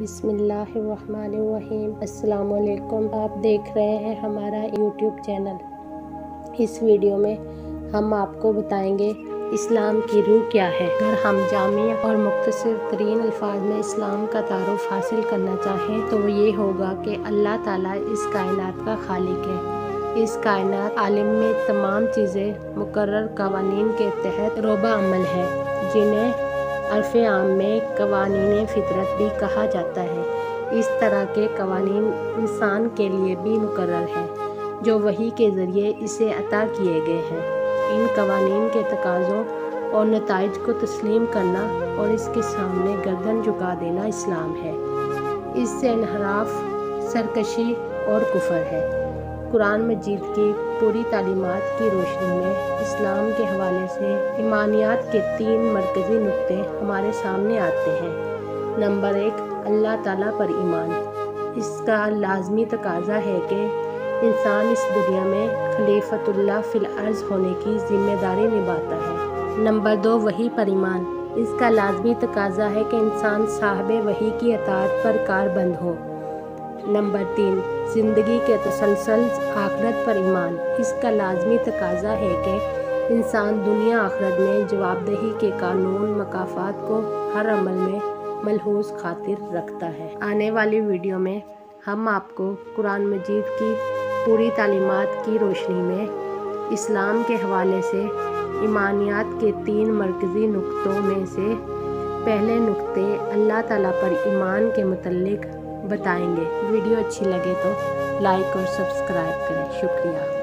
बिस्मिल्लाहिर्रहमानिर्रहीम। अस्सलाम वालेकुम। आप देख रहे हैं हमारा यूट्यूब चैनल। इस वीडियो में हम आपको बताएंगे इस्लाम की रूह क्या है। अगर हम जामी और मुख्तसर तरीन अल्फाज में इस्लाम का तारुफ हासिल करना चाहें तो वो ये होगा कि अल्लाह ताला इस कायनात का खालिक है। इस कायनात आलिम में तमाम चीज़ें मुकर्रर कवानीन के तहत रोबा अमल है, जिन्हें अर्फ़ आम में कवानीन फितरत भी कहा जाता है। इस तरह के कवानीन इंसान के लिए भी मुकर्रर हैं, जो वही के ज़रिए इसे अता किए गए हैं। इन कवानीन के तकाज़ों और नताइज को तस्लीम करना और इसके सामने गर्दन झुका देना इस्लाम है। इससे इनहराफ, सरकशी और कुफर है। कुरान मजीद की पूरी तालीमात की रोशनी में इस्लाम के हवाले से ईमानियात के 3 मरकज़ी नुक्ते हमारे सामने आते हैं। नंबर 1, अल्लाह ताला पर ईमान। इसका लाजमी तकाज़ा है कि इंसान इस दुनिया में खलीफतुल्लाह फिल अर्ज़ होने की ज़िम्मेदारी निभाता है। नंबर 2, वही पर ईमान। इसका लाजमी तकाज़ा है कि इंसान साहिब वही की अताअत पर कारबंद हो। नंबर 3, ज़िंदगी के तसलसल आखिरत पर ईमान। इसका लाजमी तकाज़ा है कि इंसान दुनिया आखिरत में जवाबदेही के कानून मकाफ़ात को हर अमल में मलहूज़ खातिर रखता है। आने वाली वीडियो में हम आपको कुरान मजीद की पूरी तालीमात की रोशनी में इस्लाम के हवाले से ईमानियात के 3 मरकज़ी नुक्तों में से पहले नुक्ते अल्लाह ताला पर ईमान के मुतल्लिक़ बताएंगे। वीडियो अच्छी लगे तो लाइक और सब्सक्राइब करें। शुक्रिया।